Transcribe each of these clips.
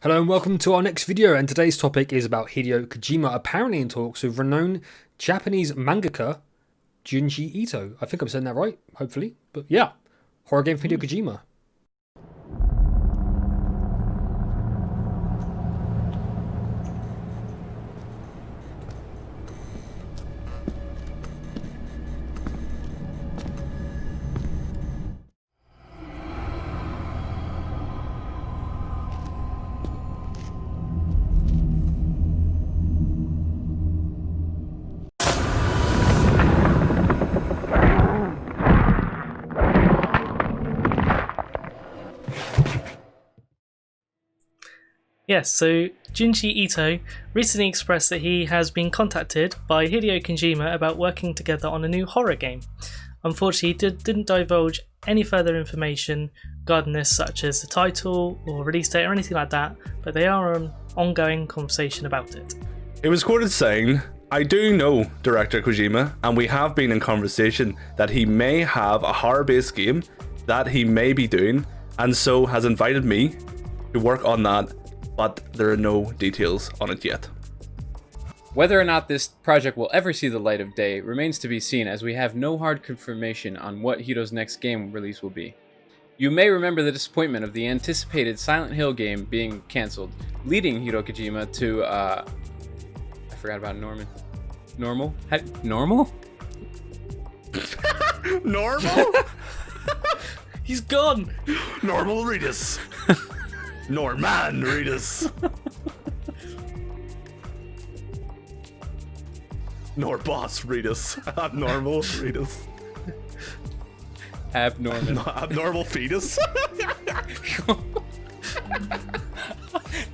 Hello and welcome to our next video, and today's topic is about Hideo Kojima apparently in talks with renowned Japanese mangaka Junji Ito. I think I'm saying that right, hopefully. But yeah, horror game for Hideo Kojima. Yes, so Junji Ito recently expressed that he has been contacted by Hideo Kojima about working together on a new horror game. Unfortunately, he didn't divulge any further information regarding this, such as the title or release date or anything like that, but they are an ongoing conversation about it. It was quoted saying, "I do know Director Kojima, and we have been in conversation that he may have a horror-based game that he may be doing, and so has invited me to work on that, but there are no details on it yet." Whether or not this project will ever see the light of day remains to be seen, as we have no hard confirmation on what Hideo's next game release will be. You may remember the disappointment of the anticipated Silent Hill game being cancelled, leading Hideo Kojima to, I forgot about Norman. Normal? Normal? Normal? He's gone! Normal Reedus. Norman Reedus. Nor boss Reedus. Abnormal Reedus. Abnormal fetus.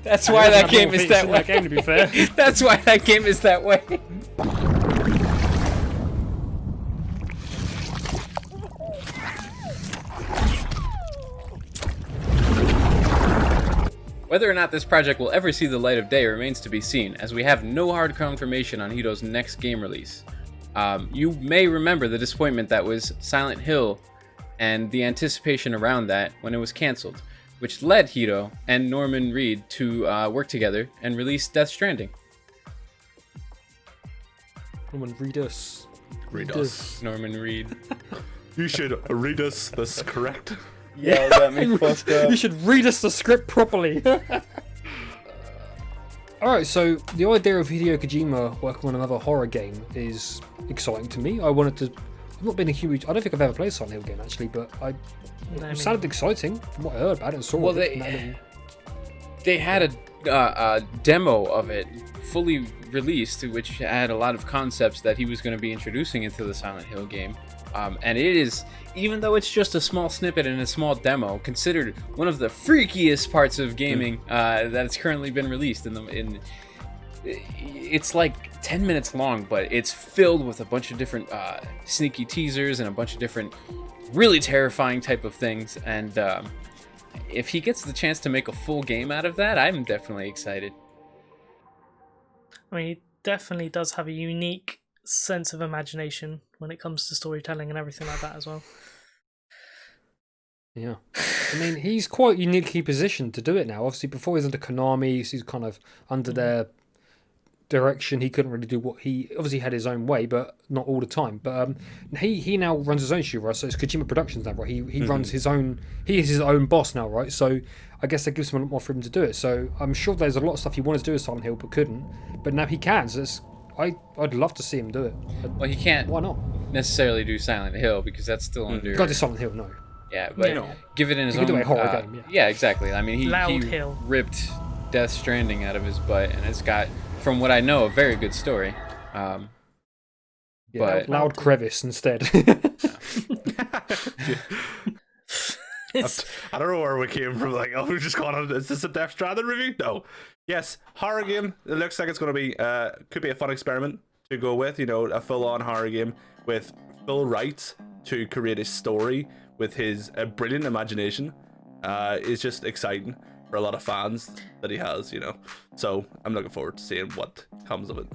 That's why that game is that way. That game, to be fair. That's why that game is that way. Whether or not this project will ever see the light of day remains to be seen, as we have no hard confirmation on Hideo's next game release. You may remember the disappointment that was Silent Hill and the anticipation around that when it was cancelled, which led Hideo and Norman Reed to work together and release Death Stranding. Norman Reedus. Norman Reed. You should read us this correct. Yeah, got me fucked up. You should read us the script properly. Alright, so the idea of Hideo Kojima working on another horror game is exciting to me. I've not been a huge... I don't think I've ever played a Silent Hill game, actually, but it sounded exciting from what I heard about it and saw Well, it. They had a demo of it fully released, which had a lot of concepts that he was going to be introducing into the Silent Hill game. And it is, even though it's just a small snippet and a small demo, considered one of the freakiest parts of gaming that's currently been released. It's like 10 minutes long, but it's filled with a bunch of different sneaky teasers and a bunch of different really terrifying type of things. And if he gets the chance to make a full game out of that, I'm definitely excited. I mean, he definitely does have a unique sense of imagination when it comes to storytelling and everything like that as well. Yeah. I mean, he's quite uniquely positioned to do it now. Obviously, before he was under Konami, so he's kind of under their direction. He couldn't really do what he... Obviously, had his own way, but not all the time. But he now runs his own studio, right? So it's Kojima Productions now, right? He runs his own... He is his own boss now, right? So I guess that gives him a lot more freedom to do it. So I'm sure there's a lot of stuff he wanted to do with Silent Hill, but couldn't. But now he can, so I'd love to see him do it. Well, he can't Why not? necessarily do Silent Hill because that's still under... Got to do Silent Hill, no. Yeah, but give it in his own... do a horror game, yeah, exactly. I mean, he Hill. ripped Death Stranding out of his butt, and it's got, from what I know, a very good story. But Loud Crevice instead. I don't know where we came from. Like, oh, we're just going on. Is this a Death Stranding review? No. Yes, horror game. It looks like it's going to be, could be a fun experiment to go with. You know, a full-on horror game with full rights to create a story with his brilliant imagination. Is just exciting for a lot of fans that he has. You know, so I'm looking forward to seeing what comes of it.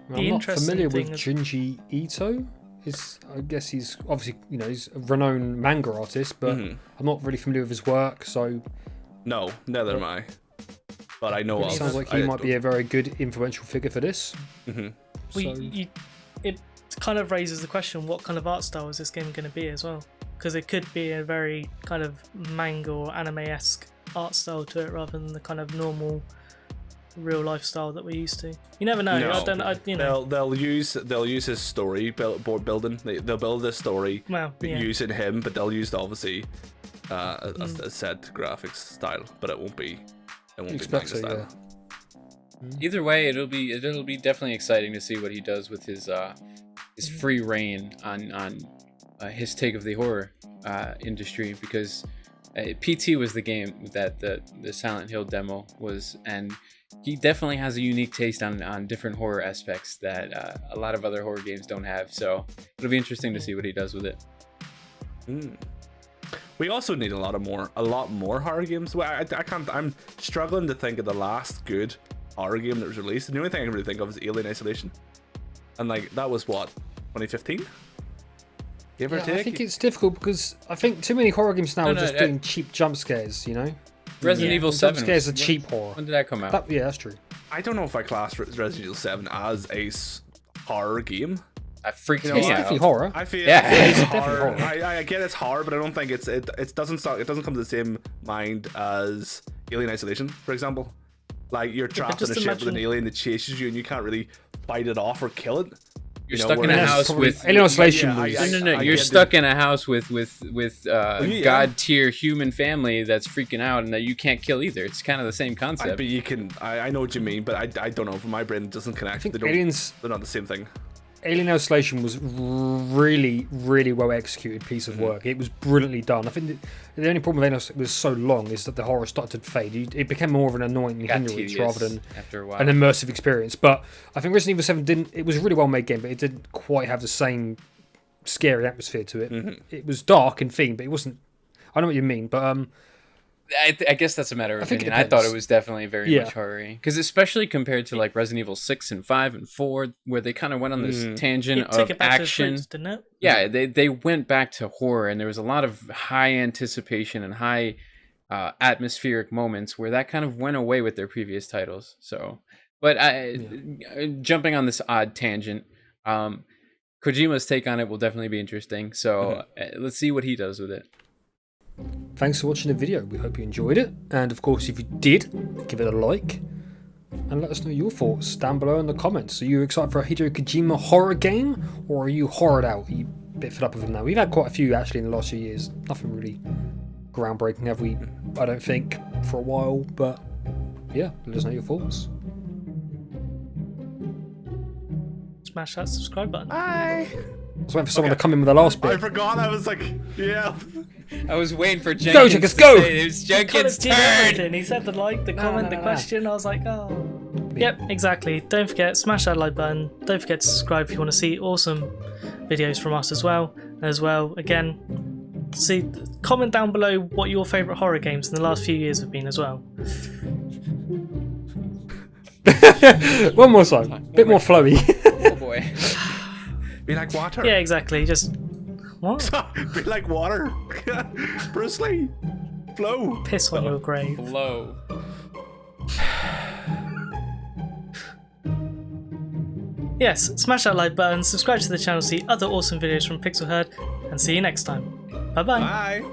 I'm not familiar with Junji Ito. I guess he's obviously, he's a renowned manga artist, but I'm not really familiar with his work, so... No, neither am I. but I know It sounds like he might be a very good influential figure for this. Mm-hmm. Well, it kind of raises the question: what kind of art style is this game going to be as well? Because it could be a very kind of manga or anime-esque art style to it, rather than the kind of normal real life style that we're used to. You never know. No. They'll use his story building. They'll build this story using him, but they'll use obviously a set graphics style, but it won't be manga style. Either way, it'll be definitely exciting to see what he does with his free reign on his take of the horror industry, because PT was the game that the Silent Hill demo was, and he definitely has a unique taste on different horror aspects that a lot of other horror games don't have. So it'll be interesting to see what he does with it. We also need a lot more horror games. Well, I'm struggling to think of the last good horror game that was released. And the only thing I can really think of is Alien Isolation, and like that was what, 2015. Give or take. I think it's difficult because I think too many horror games now are just doing cheap jump scares. You know. Resident Evil 7. Jump scares are cheap horror. When did that come out? Yeah, that's true. I don't know if I class Resident Evil 7 as a horror game. That freaks me out. It's definitely horror. I feel it's horror. I get it's horror, but I don't think it doesn't come to the same mind as Alien Isolation, for example. Like you're trapped in a ship with an alien that chases you, and you can't really fight it off or kill it. You're stuck in a house with Alien Isolation. No. You're stuck in a house with god tier human family that's freaking out, and that you can't kill either. It's kind of the same concept. But you can. I know what you mean, but I don't know. For my brain, it doesn't connect. I think they're not the same thing. Alien Isolation was really, really well executed piece of work. It was brilliantly done. I think the only problem with Alien Isolation was so long is that the horror started to fade. It became more of an annoying hindrance rather than after a while. An immersive experience. But I think Resident Evil 7 didn't. It was a really well made game, but it didn't quite have the same scary atmosphere to it. It was dark in theme, but it wasn't. I know what you mean, but I guess that's a matter of opinion. I thought it was definitely very much horror-y. Because especially compared to like Resident Evil 6 and 5 and 4, where they kind of went on this tangent of action. Didn't it? Yeah, they went back to horror, and there was a lot of high anticipation and high atmospheric moments where that kind of went away with their previous titles. So, but jumping on this odd tangent, Kojima's take on it will definitely be interesting. So let's see what he does with it. Thanks for watching the video. We hope you enjoyed it. And of course, if you did, give it a like. And let us know your thoughts down below in the comments. Are you excited for a Hideo Kojima horror game? Or are you horrored out? Are you a bit fed up with them now? We've had quite a few actually in the last few years. Nothing really groundbreaking, have we? I don't think, for a while. But yeah, let us know your thoughts. Smash that subscribe button. Bye. I was waiting for someone to come in with the last bit. I forgot. I was like, yeah. I was waiting for Jenkins to go! say it was Jenkins' turn! He said the like, the comment, the question. I was like, oh. Yep, exactly. Don't forget, smash that like button. Don't forget to subscribe if you want to see awesome videos from us as well. Again, comment down below what your favourite horror games in the last few years have been as well. One more time. Bit more flowy. Oh boy. Be like water. Yeah, exactly. Just... What? Be like water. Bruce Lee. Flow. Piss on your grave. Flow. Yes, smash that like button, subscribe to the channel to see other awesome videos from Pixel Herd, and see you next time. Bye-bye. Bye.